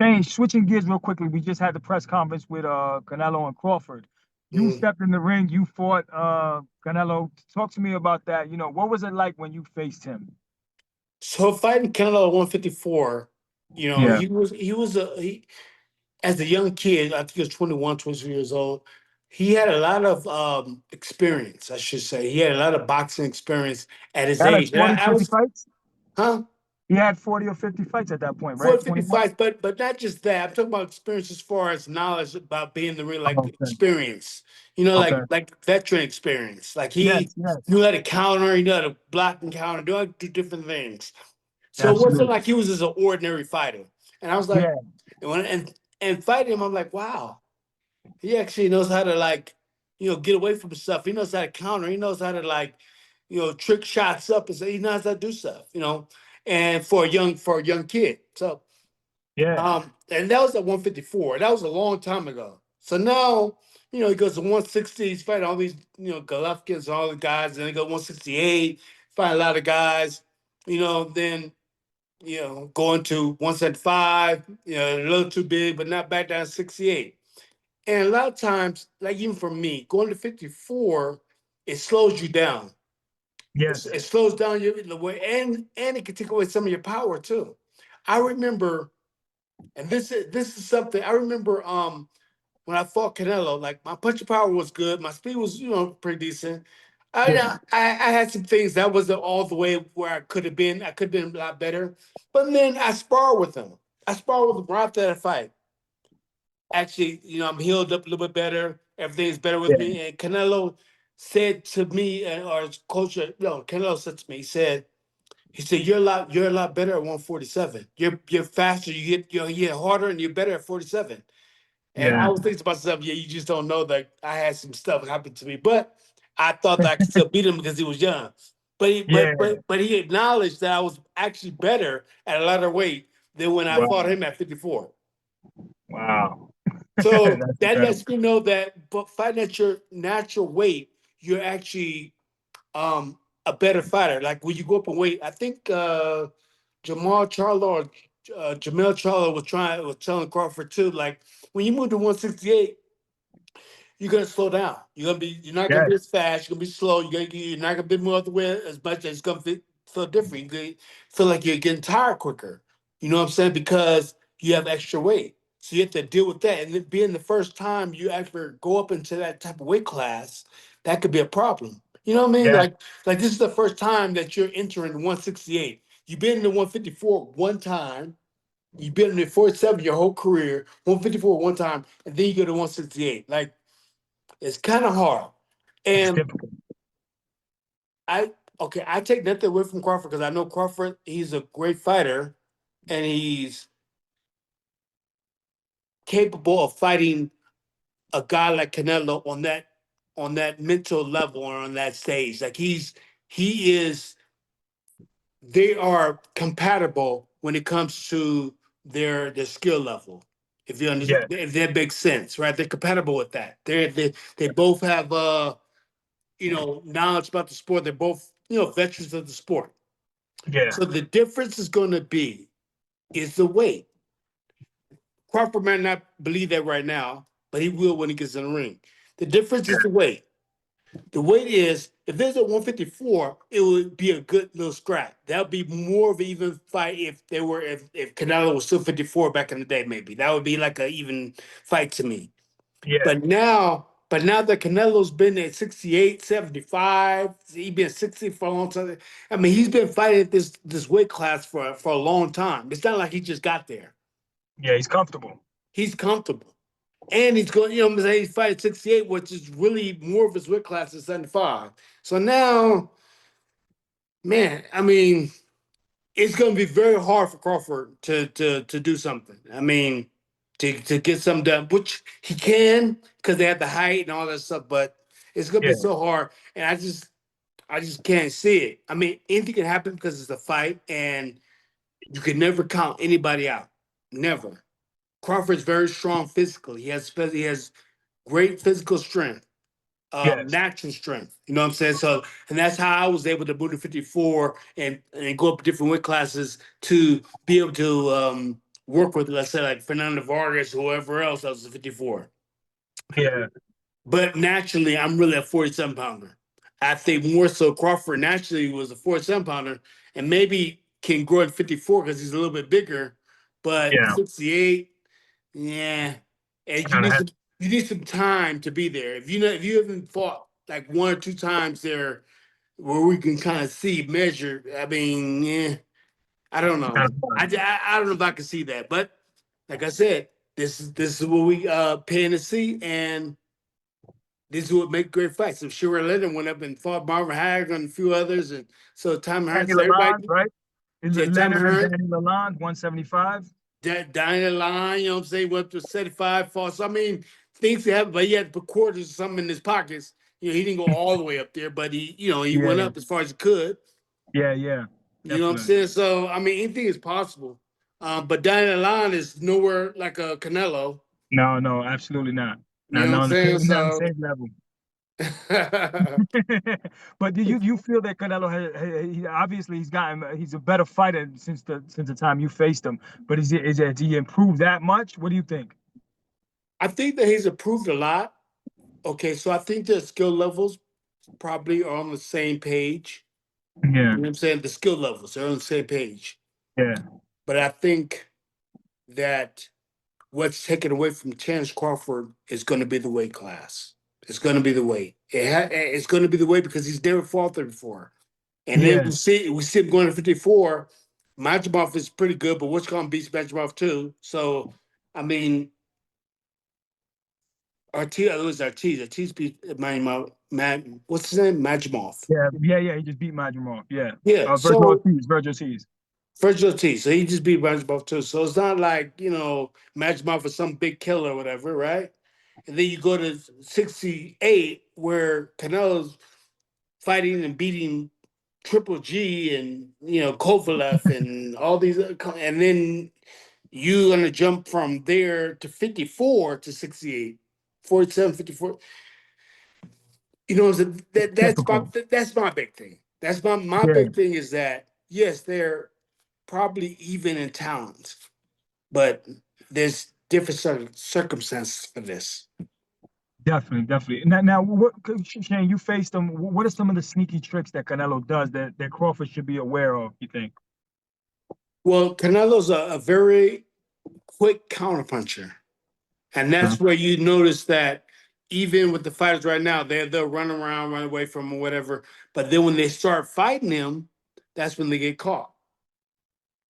Change, switching gears real quickly. We just had the press conference with Canelo and Crawford. You Mhm. stepped in the ring, you fought Canelo. Talk to me about that. You know, what was it like when you faced him? So fighting Canelo at 154, Yeah, as a young kid, I think he was 21, 22 years old. He had a lot of experience, I should say. He had a lot of boxing experience at his had like age. And 40, I 50 was, fights. huh? He had 40 or 50 fights at that point, right? 450 21. fights, but not just that. I'm talking about experience as far as knowledge about being the real, like Oh, okay. experience. Okay. Like veteran experience. Like he Yes, yes. knew how to counter, he knew how to block and counter, do, do different things. So it wasn't Absolutely. like he was just an ordinary fighter. And I was like, Yeah. and fighting him, I'm like, wow, he actually knows how to like, get away from stuff. He knows how to counter. He knows how to like, trick shots up and say he knows how to do stuff. And for a young kid. So Yeah. and that was at 154. That was a long time ago. So now, he goes to 160. He's fighting all these, Golovkins, all the guys, and he goes 168, fight a lot of guys, then going to 175, a little too big, but not back down to 68. And a lot of times, like even for me, going to 54, it slows you down. Yes. It slows down your the way, and it can take away some of your power too. I remember, and this is something I remember. When I fought Canelo, like my punching power was good, my speed was pretty decent. Yeah. I had some things that wasn't all the way where I could have been. I could have been a lot better, but then I sparred with him. I sparred with him right after that fight. Actually, I'm healed up a little bit better. Everything's better with Yeah. me. And Canelo said to me, or his coach, no, Canelo said to me, he said, you're a lot better at 147. You're faster. You get harder, and you're better at 47. And I Yeah. was thinking to myself, yeah, you just don't know that I had some stuff happen to me. But I thought that I could still beat him because he was young. But he Yeah. but he acknowledged that I was actually better at a lighter weight than when I fought Wow. him at 54. Wow. So That's that incredible. lets me know that but fighting at your natural weight, you're actually a better fighter. Like when you go up in weight, I think Jamal Charlo or Jamel Charlo was telling Crawford too. Like when you move to 168, you're gonna slow down. You're not gonna be Yes. as fast. You're gonna be slow. You're not gonna be more of the way as much. It's gonna feel different. You feel like you're getting tired quicker. You know what I'm saying? Because you have extra weight, so you have to deal with that. And it being the first time you ever go up into that type of weight class, that could be a problem. You know what I mean? Yeah. Like this is the first time that you're entering 168. You've been in the 154 one time. You've been in the 47 your whole career. 154 one time, and then you go to 168. Like it's kind of hard. It's And difficult. I okay, I take nothing away from Crawford because I know Crawford, he's a great fighter and he's capable of fighting a guy like Canelo on that mental level or on that stage. Like he is they are compatible when it comes to their skill level. If you understand, Yeah. if that makes sense, right? They're compatible with that. They both have knowledge about the sport. They're both, veterans of the sport. Yeah. So the difference is going to be is the weight. Crawford might not believe that right now, but he will when he gets in the ring. The difference is the weight. The weight is if there's a 154, it would be a good little scrap. That would be more of an even fight if Canelo was still 54 back in the day. Maybe that would be like an even fight to me. Yeah. But now that Canelo's been at 68, 75, he's been 60 for a long time. I mean, he's been fighting at this weight class for a long time. It's not like he just got there. Yeah. He's comfortable. He's comfortable. And he's going, I'm saying he's fighting 68, which is really more of his weight class than 75. So now, man, I mean, it's going to be very hard for Crawford to do something. I mean, to get something done, which he can because they have the height and all that stuff. But it's going to be Yeah. so hard, and I just can't see it. I mean, anything can happen because it's a fight, and you can never count anybody out. Never. Crawford's very strong physically. He has great physical strength, Yes. natural strength. You know what I'm saying? So, and that's how I was able to move to 54 and go up different weight classes to be able to work with, let's say, like Fernando Vargas, whoever else that was a 54. Yeah, But naturally, I'm really a 47 pounder. I think more so Crawford naturally was a 47 pounder and maybe can grow at 54 because he's a little bit bigger, but yeah. 68, yeah. And Kind of heavy. you need some time to be there. If you haven't fought like one or two times there where we can kind of see measure, I mean, yeah, I don't know. Kind of hard. I don't know if I can see that. But like I said, this is what we paying to see, and this is what make great fights. So Sugar Leonard went up and fought Marvin Hagler and a few others, and so Tom Danny Hearns, everybody, Lalonde, right? yeah, Tom Leonard and Hearns, Danny Lalonde, 175. down the line, you know what I'm saying, went up to 75 fought. So I mean, things happen, but he had to put quarters or something in his pockets. You know, he didn't go all the way up there, but he went Yeah, up as far as he could. yeah, yeah. You know what I'm Definitely. saying? So I mean, anything is possible. But down the line is nowhere like a Canelo. No, no, absolutely not. You Not, know what I'm not on the saying? same, not on the So same level. I But do you feel that Canelo obviously he's a better fighter since the time you faced him. But has he improved that much? What do you think? think that he's improved a lot. Okay, so I think the skill levels probably are on the same page. Yeah, You know what I'm saying? The skill levels are on the same page. yeah, But I think that what's taken away from Terrence Crawford is going to be the weight class. It's going to be the weight. It's going to be the weight because he's never fought there before. And then yeah, we see him going to 54. Majimov is pretty good, but what's going to beat Majimov too? So I mean, Ortiz, it was Ortiz. Ortiz beat what's his name? Majimov. yeah, yeah, yeah. He just beat Madrimov. Yeah, Yeah. Virgil So Ortiz, Virgil Ortiz. first Ortiz. So he just beat Majimov too. So it's not like, Majimov is some big killer or whatever, right? And then you go to 68 where Canelo's fighting and beating Triple G and Kovalev and all these and then you're gonna jump from there to 54 to 68, 47, 54. Difficult. That's my big thing. That's my Yeah, big thing is that yes, they're probably even in talent, but there's different circumstances for this. definitely, definitely. Now, Shane, you faced him. What are some of the sneaky tricks that Canelo does that Crawford should be aware of? You think? Well, Canelo's a very quick counterpuncher. And Okay. that's where you notice that even with the fighters right now, they'll run around, run away from him, or whatever. But then when they start fighting him, that's when they get caught.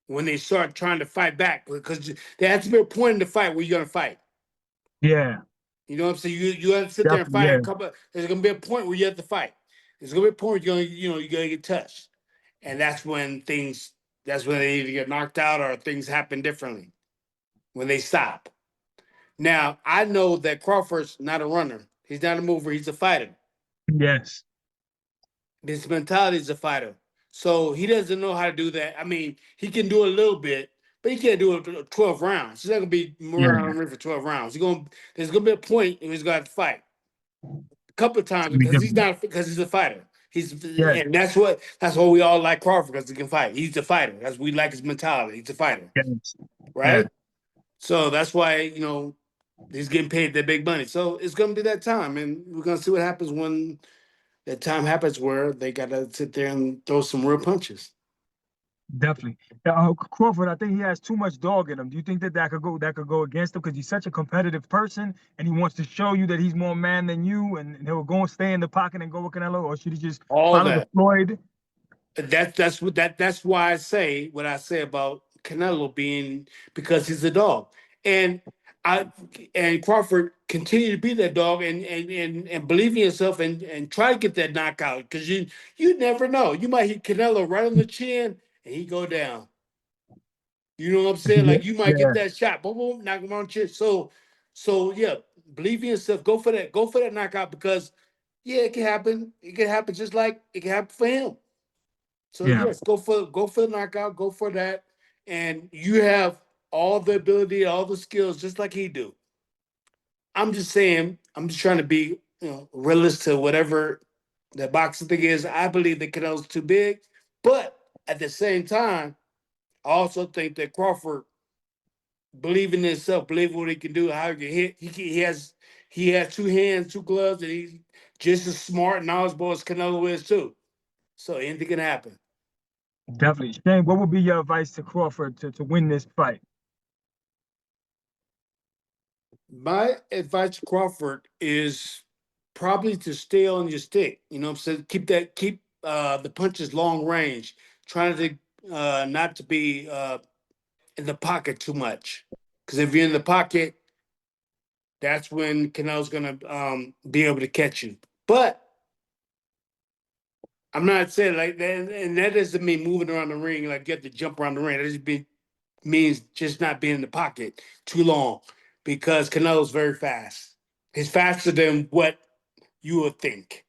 When they start trying to fight back, because there has to be a point in the fight where you're gonna fight. Yeah, You know what I'm saying? You have to sit there and definitely. fight Yeah, a couple. There's gonna be a point where you have to fight. There's gonna be a point where you're gonna get touched, and that's when things. That's when they either get knocked out or things happen differently when they stop. Now, I know that Crawford's not a runner. He's not a mover. He's a fighter. yes, His mentality is a fighter. So he doesn't know how to do that. I mean, he can do a little bit, but he can't do it 12 rounds. He's not going to be yeah. around the ring for 12 rounds. There's going to be a point where he's going to have to fight a couple of It's times gonna be because he's difficult. not because he's a fighter. Yes, And that's why we all like Crawford because he can fight. He's a fighter. That's we like his mentality. He's a fighter, yes, yeah. right? So that's why he's getting paid that big money. So it's gonna be that time, and we're gonna see what happens when that time happens where they gotta sit there and throw some real punches. Definitely. Crawford, I think he has too much dog in him. Do you think that could go against him because he's such a competitive person and he wants to show you that he's more man than you and he'll go and stay in the pocket and go with Canelo, or should he just All follow the that. Floyd? That's why I say what I say about Canelo being because he's a dog, and I and Crawford continue to be that dog and believe in yourself and try to get that knockout because you never know, you might hit Canelo right on the chin and he go down. You know what I'm saying? Yeah, Like you might get yeah, that shot, boom, boom, knock him on the chin. So yeah, believe in yourself. Go for that knockout because yeah, it can happen. It can happen just like it can happen for him. So yeah. yes, go for the knockout, go for that, and you have all the ability, all the skills, just like he do. I'm just saying, I'm just trying to be realist to whatever the boxing thing is. I believe that Canelo's too big, but at the same time, I also think that Crawford believing in himself, believing what he can do, how he can hit. He has two hands, two gloves, and he's just as smart and knowledgeable as Canelo is too. So anything can happen. Definitely. Shane, what would be your advice to Crawford to win this fight? My advice to Crawford is probably to stay on your stick. You know what I'm saying? Keep the punches long range. Trying to not to be in the pocket too much. Because if you're in the pocket, that's when Canelo's gonna be able to catch you. But I'm not saying like that, and that doesn't mean moving around the ring like you have to jump around the ring. That means just not being in the pocket too long because Canelo's very fast. He's faster than what you would think.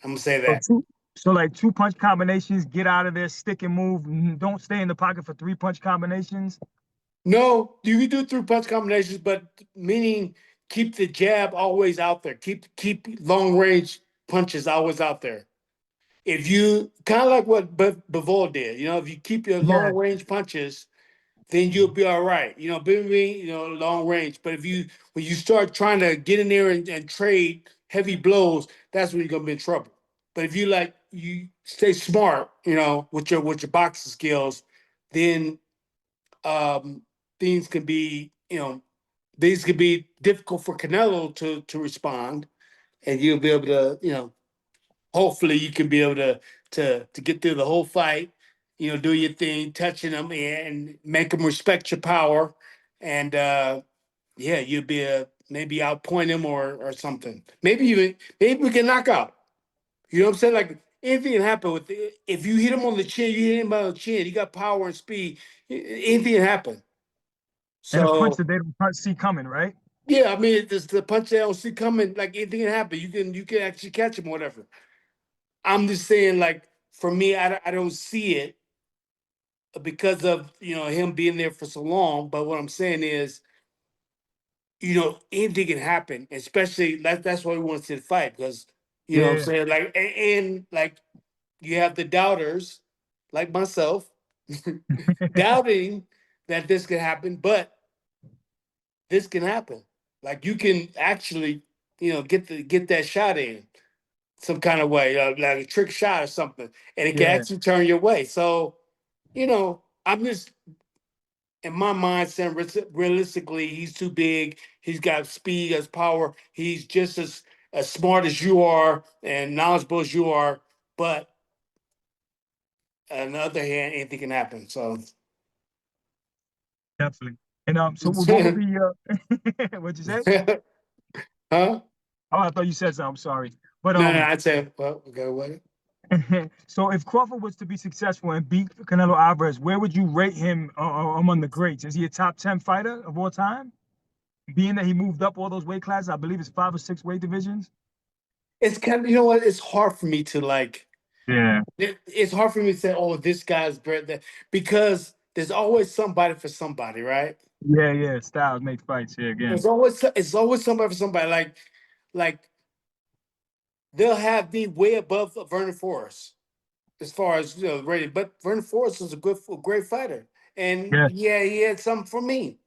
I'm gonna say So that. two, so like two punch combinations, get out of there, stick and move. Don't stay in the pocket for three punch combinations. No, you can do through punch combinations, but meaning keep the jab always out there. Keep long range punches always out there. If you kind of like what Bivol did, you know, if you keep your Yeah, long range punches, then you'll be all right. You know, being long range. But if you when you start trying to get in there and trade heavy blows, that's when you're gonna be in trouble. But if you stay smart, you know, with your boxing skills, then um, things can be, these could be difficult for Canelo to respond, and you'll be able to, hopefully you can be able to get through the whole fight, do your thing, touching them and make them respect your power, and yeah, you'll be maybe outpoint him or something. Maybe we can knock out. You know what I'm saying? Like anything can happen with if you hit him on the chin, you hit him on the chin. You got power and speed. Anything can happen. and a punch So that they don't see coming, right? yeah, I mean, it's the punch they don't see coming. Like anything can happen. You can actually catch him, whatever. I'm just saying, like for me, I don't see it because of him being there for so long. But what I'm saying is, anything can happen, especially that's why we want to see the fight because what I'm Yeah. saying, like and like you have the doubters, like myself, doubting that this can happen, but this can happen. Like you can actually, get that shot in some kind of way, like a trick shot or something, and it can Yeah, actually turn your way. So, I'm just in my mind saying realistically, he's too big. He's got speed, has power. He's just as smart as you are and knowledgeable as you are. But on the other hand, anything can happen. So, definitely. And so what would be your what'd you say? huh? Oh, I thought you said something. I'm sorry. But No, I'd say, well, okay, what? so if Crawford was to be successful and beat Canelo Alvarez, where would you rate him among the greats? Is he a top 10 fighter of all time? Being that he moved up all those weight classes, I believe it's 5 or 6 weight divisions. It's kind of, you know what? It's hard for me to like. Yeah, It's hard for me to say, oh, this guy's better than because there's always somebody for somebody, right? yeah. Styles make fights here again. It's always somebody for somebody. Like they'll have me way above Vernon Forrest as far as rating, but Vernon Forrest is a great fighter, and Yeah, yeah, he had something for me.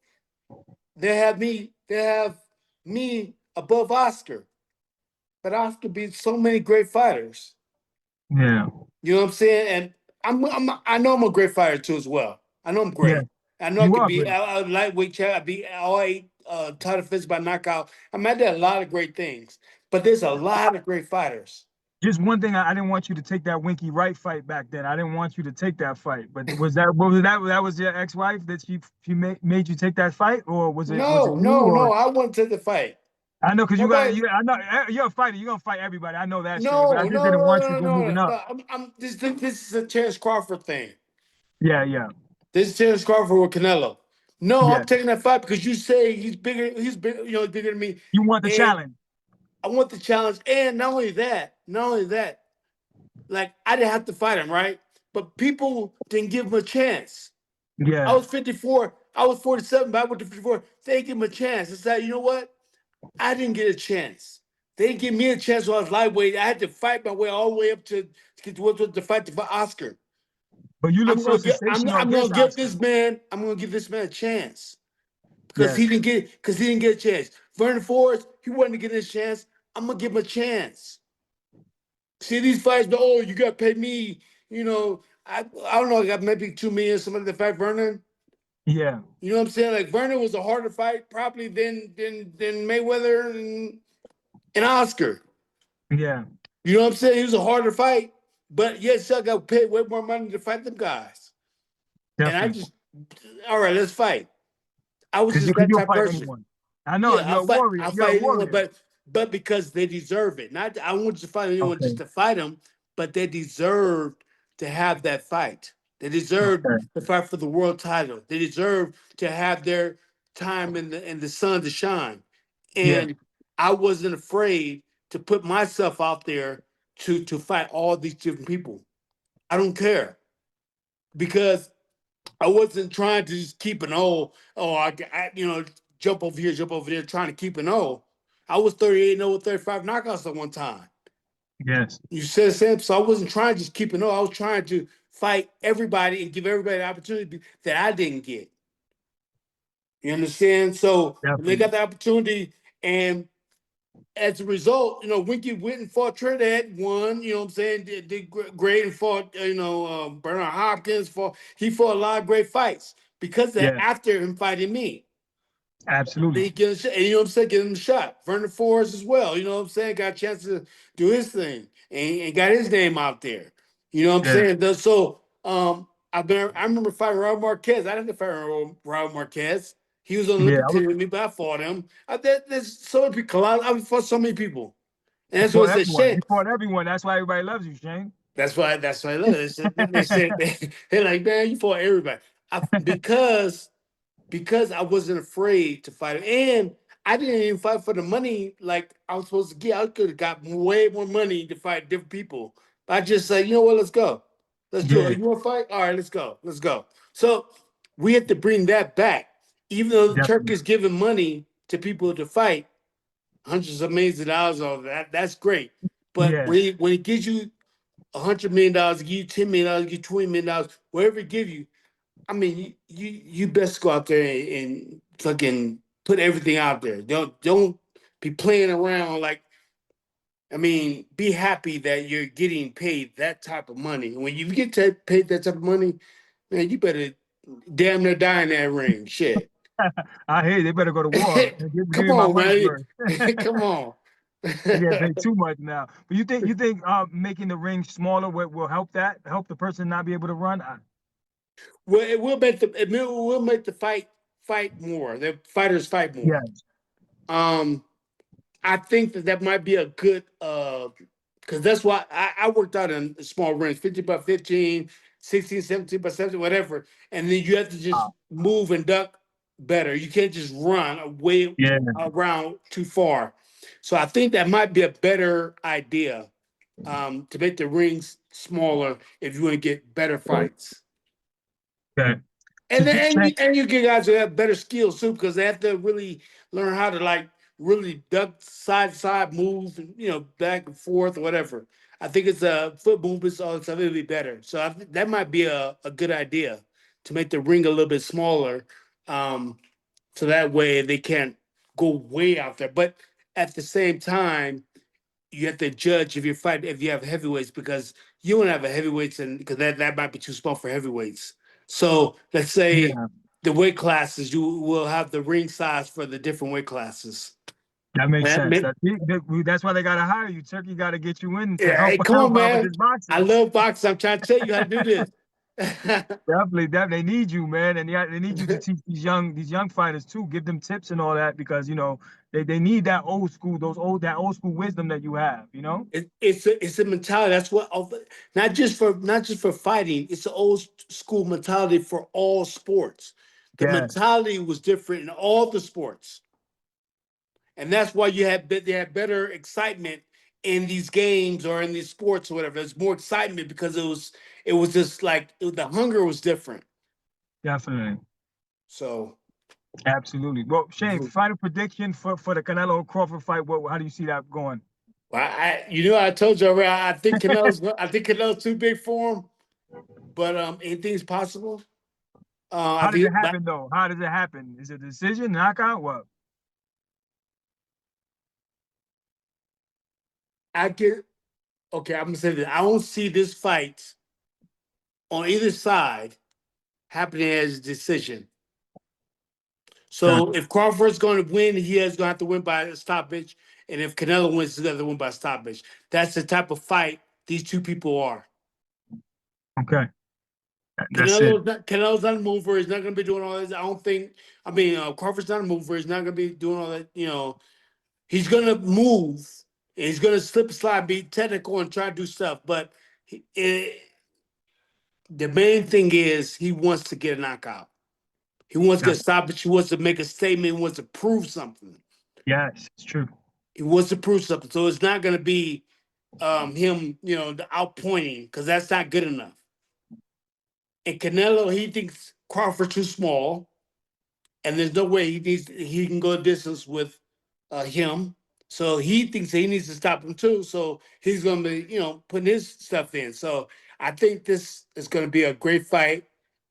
They have me above Oscar, but Oscar beat so many great fighters. yeah, You know what I'm saying? And I know I'm a great fighter too as well. I know I'm yeah. great. I know I You could are be great. a lightweight champ. I beat all 8 title fights by knockout. I mean, I did a lot of great things, but there's a lot of great fighters. Just one thing, I didn't want you to take that Winky Wright fight back then. I didn't want you to take that fight. But was that what was that? That was your ex-wife that she made you take that fight, or was it No, you? no, Or no. I went to the fight. I know because you got Nobody. you. I know you're a fighter. You're gonna fight everybody. I know that, Shane. But I No, just no, didn't no, want you to no, go no, moving no. up. No, I'm this is a Terrence Crawford thing. Yeah, yeah, This is Terrence Crawford with Canelo. No, yeah. I'm taking that fight because you say he's bigger. He's bigger. He's bigger than me, You want the and challenge? I want the challenge. And not only that, like I didn't have to fight him, right? But people didn't give him a chance. I Yeah. was 54. I was 47, but I went to 54. They didn't give him a chance. It's like, you know what? I didn't get a chance. They didn't give me a chance when I was lightweight. I had to fight my way all the way up to get to fight for Oscar. But you look I'm so gonna get. I'm, sensational I'm gonna against give Oscar. this man. I'm gonna give this man a chance. because Yes. he didn't get a chance. Vernon Forrest, he wasn't getting a chance. I'm gonna give him a chance. See these fights, but oh, you got to pay me. You know, I don't know. I got maybe 2 million somebody to fight Vernon. Yeah. You know what I'm saying? Like Vernon was a harder fight probably than Mayweather and Oscar. Yeah. You know what I'm saying? He was a harder fight, but yes, I got paid way more money to fight them guys. And I Definitely. just, all right, let's fight. I was Because just that you'll type of fight person. anyone. I know Yeah, you're a warrior. I'll You're a fight anyone, warrior. but because they deserve it. Not I want to fight anyone just Okay. to fight them, but they deserved to have that fight. They deserve Okay. to fight for the world title. They deserve to have their time in the sun to shine. Yeah. And I wasn't afraid to put myself out there to fight all these different people. I don't care because I wasn't trying to just keep an I jump over here, jump over there, trying to keep an O. I was 38-0 with 35 knockouts at one time. Yes. You said the same. So I wasn't trying to just keep an O. I was trying to fight everybody and give everybody the opportunity that I didn't get. You understand? So when they Definitely. got the opportunity, and as a result, Winky went and fought Trinidad, won. You know what I'm saying? Did great and fought. Bernard Hopkins He fought a lot of great fights because of that Yeah. after him fighting me. Absolutely. They get a shot, and you know what I'm saying, get him a shot. Vernon Forrest as well. You know what I'm saying? Got a chance to do his thing and got his name out there. You know what I'm Yeah. saying? So I remember fighting Raul Marquez. I didn't fight Raul Marquez. He was on the Yeah. Olympic team with me, but I fought him. There's so many people. I fought so many people. And You that's what fought it said, everyone. You Shane. fought everyone. That's why everybody loves you, Shane. That's why I love it. They said they're like, man, you fought everybody. Because I wasn't afraid to fight him. And I didn't even fight for the money like I was supposed to get. I could have got way more money to fight different people. I just said, you know what, let's go. Let's do Yeah. it. You want to fight? All right, let's go. Let's go. So we have to bring that back. Even though the Turk Definitely. is giving money to people to fight, hundreds of millions of dollars over that's great. But Yeah. when he gives you $100 million, give you $10 million, give you $20 million, whatever it give you, I mean, you best go out there and fucking put everything out there. Don't be playing around like. I mean, be happy that you're getting paid that type of money. And when you get paid that type of money, man, you better damn near die in that ring. Shit. I hear you. They better go to war. Give Come me my on, money's man. worth. Come on. They get paid too much now. But you think making the ring smaller will help that? Help the person not be able to run? Well, it will make the fight more. The fighters fight more. Yes. Um, I think that might be a good because that's why I worked out in small rings, 50 by 15, 16, 17 by 17, whatever. And then you have to just move and duck better. You can't just run way Yeah. around too far. So I think that might be a better idea to make the rings smaller if you want to get better fights. Okay. So And then Shane, and you get guys who have better skills too, because they have to really learn how to like really duck side to side moves and back and forth or whatever. I think it's a foot movements all stuff it'll be better. So I think that might be a good idea to make the ring a little bit smaller, um, so that way they can't go way out there. But at the same time, you have to judge if you're fighting if you have heavyweights because you don't have a heavyweights and because that might be too small for heavyweights. So let's say yeah, the weight classes you will have the ring size for the different weight classes. that makes That sense. make, That's why they gotta hire you. Turkey got to get you in to yeah, help hey, come help on, out with man. this I boxing. love boxing. I'm trying to tell you how to do this. Definitely, they need you, man, and they need you to teach these young fighters too. Give them tips and all that because they need that old school, that old school wisdom that you have. It's a mentality. That's what not just for fighting. It's an old school mentality for all sports. The Yes, mentality was different in all the sports. And that's why they had better excitement in these games or in these sports or whatever. There's more excitement because it was just like the hunger was different. definitely, So absolutely. Well, Shane, final prediction for the Canelo Crawford fight. How do you see that going? I told you already. I think Canelo's too big for him, but anything's possible. How does it happen though? How does it happen? Is it a decision, knockout, what? I get okay. I'm gonna say this. I don't see this fight on either side happening as a decision. So Gotcha. if Crawford's going to win, he is going to have to win by a stoppage, and if Canelo wins, he's going to have to win by stoppage. That's the type of fight these two people are. Okay. That's it. Canelo's not a mover. He's not going to be doing all this. I don't think. I mean, Crawford's not a mover. He's not going to be doing all that. He's going to move. And he's going to slip, slide, be technical, and try to do stuff. But the main thing is he wants to get a knockout. He wants to get a stoppage. He wants to make a statement. He wants to prove something. Yes, it's true. He wants to prove something. So it's not going to be him, the outpointing, because that's not good enough. And Canelo, he thinks Crawford too small, and there's no way he can go a distance with him. So he thinks that he needs to stop him too. So he's going to be, putting his stuff in. So I think this is going to be a great fight,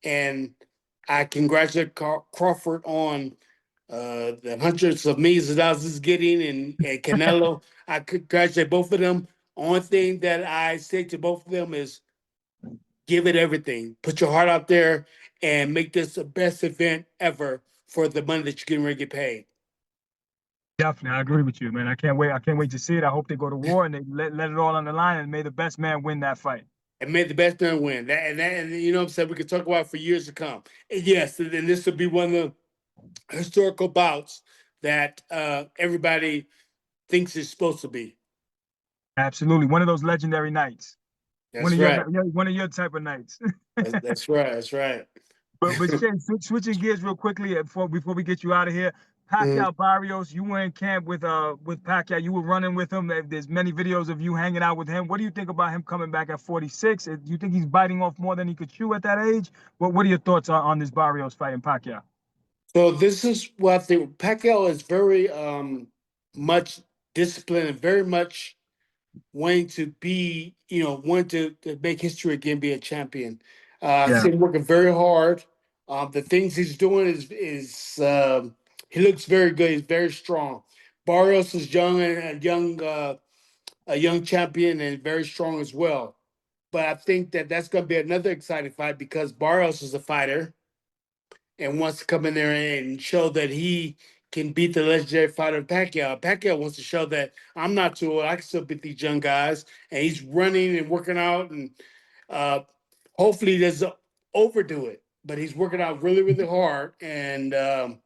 and I congratulate Crawford on the hundreds of millions of dollars he's getting, and Canelo. I congratulate both of them. Only thing that I say to both of them is give it everything. Put your heart out there and make this the best event ever for the money that you're getting ready to get paid. Definitely, I agree with you, man. I can't wait. I can't wait to see it. I hope they go to war and they let it all on the line, and may the best man win that fight. And may the best man win. And you know what I'm saying? We could talk about it for years to come. And yes, and this will be one of the historical bouts that everybody thinks it's supposed to be. Absolutely, one of those legendary nights. That's right. One of your type of nights. That's right. That's right. But Shane, switching gears real quickly before we get you out of here. Pacquiao Barrios, you were in camp with Pacquiao. You were running with him. There's many videos of you hanging out with him. What do you think about him coming back at 46? Do you think he's biting off more than he could chew at that age? What are your thoughts on this Barrios fight in Pacquiao? So this is what I think. Pacquiao is very much disciplined and very much wanting to be, wanting to make history again, be a champion. I see him working very hard. The things he's doing is he looks very good. He's very strong. Barrios is young and a young champion and very strong as well. But I think that that's going to be another exciting fight because Barrios is a fighter and wants to come in there and show that he can beat the legendary fighter Pacquiao. Pacquiao wants to show that I'm not too old. I can still beat these young guys. And he's running and working out, and hopefully he doesn't overdo it. But he's working out really, really hard. And I'm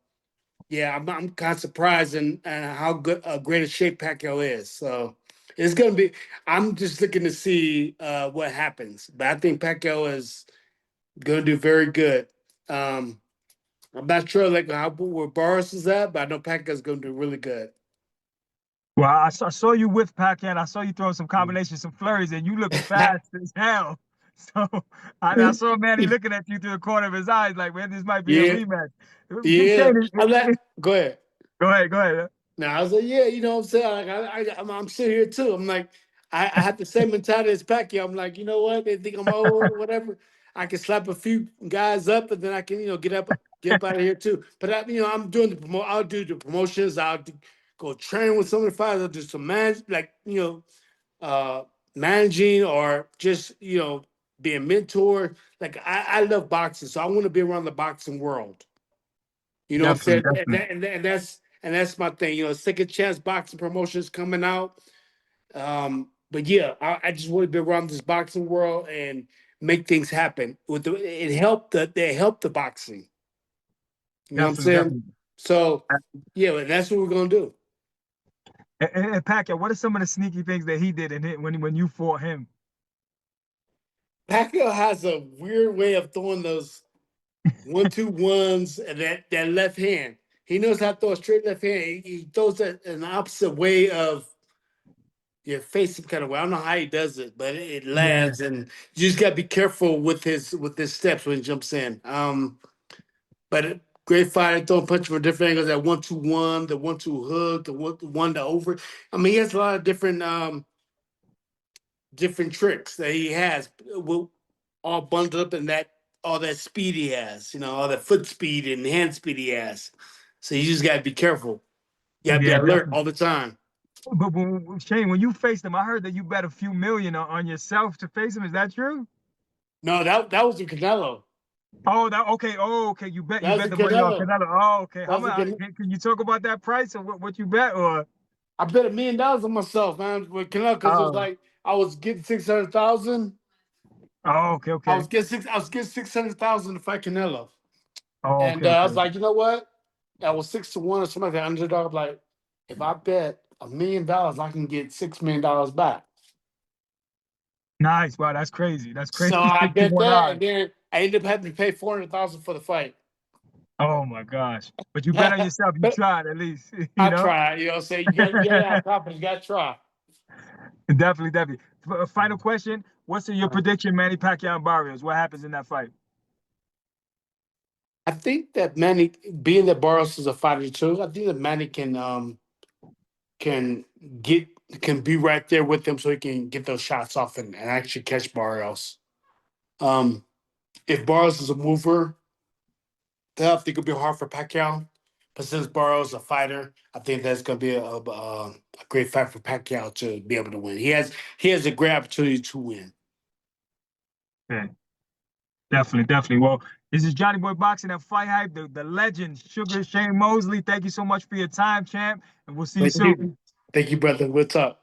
kind of surprised in how good great a shape Pacquiao is. So it's going to be. I'm just looking to see what happens. But I think Pacquiao is going to do very good. I'm not sure where Boris is at, but I know Pacquiao's going to do really good. Well, I saw you with Pacquiao. I saw you throwing some combinations, some flurries, and you look fast as hell. So I saw Manny looking at you through the corner of his eyes, like, man, this might be a rematch. Yeah, go ahead. Go ahead. Now I was like, yeah, you know what I'm saying? Like, I'm sitting here too. I'm like, I have the same mentality as Pacquiao. I'm like, you know what? They think I'm old or whatever. I can slap a few guys up, and then I can, get up out of here too. But I'm doing I'll do the promotions. Go train with some of the fighters. I'll do some managing or just being mentored. Like I love boxing, so I want to be around the boxing world. You know what I'm saying? And that's my thing. Second chance boxing promotions coming out. But yeah, I just want to be around this boxing world and make things happen. They help the boxing. You know what I'm saying? Definitely. So yeah, that's what we're gonna do. And Pacquiao, what are some of the sneaky things that he did when you fought him? Pacquiao has a weird way of throwing those 1-2-1s and that left hand. He knows how to throw a straight left hand. He throws that in the opposite way of your face kind of way. I don't know how he does it, but it lands, and you just gotta be careful with his steps when he jumps in. But great fighter, throwing punch from different angles. That 1-2-1, the 1-2 hook, the one to over. I mean, he has a lot of different tricks that he has, all bundled up in that all that speed he has, all that foot speed and hand speed he has. So you just gotta be careful. You gotta be Yeah, alert definitely. all the time. But Shane, when you faced him, I heard that you bet a few million on yourself to face him. Is that true? No, that was in Canelo. Oh, that okay. Oh, okay. That You was bet in the money on Canelo. Canelo. Oh, okay. That How was in much? Can- Can you talk about that price or what you bet or? I bet $1 million on myself, man, with Canelo because it was Oh, like I was getting 600,000. oh, okay, okay. I was getting 600,000 to fight Canelo, Oh, and okay, I was okay. like, you know what? I was 6-1 or something like that underdog. Like, if I bet $1 million, I can get $6 million back. Nice. Wow, that's crazy. That's crazy. So I bet 61 that, and odds. then I ended up having to pay 400,000 for the fight. Oh my gosh. But you bet on yourself. You But tried at least, you I know? tried. What I'm saying? You gotta have confidence. You gotta try. Definitely, definitely. Final question. What's your Uh, prediction, Manny Pacquiao and Barrios? What happens in that fight? I think that Manny, being that Barros is a fighter too, I think that Manny can get can be right there with him so he can get those shots off and actually catch Barros. Um, if Barros is a mover, then I think it'll be hard for Pacquiao. But since Barros is a fighter, I think that's going to be a great fight for Pacquiao to be able to win. He has a great opportunity to win. Yeah, definitely, definitely. Well, this is Johnny Boy Boxing and Fight Hype, the legend, Sugar Shane Mosley. Thank you so much for your time, champ, and we'll see you Thank soon. you, thank you, brother. What's up?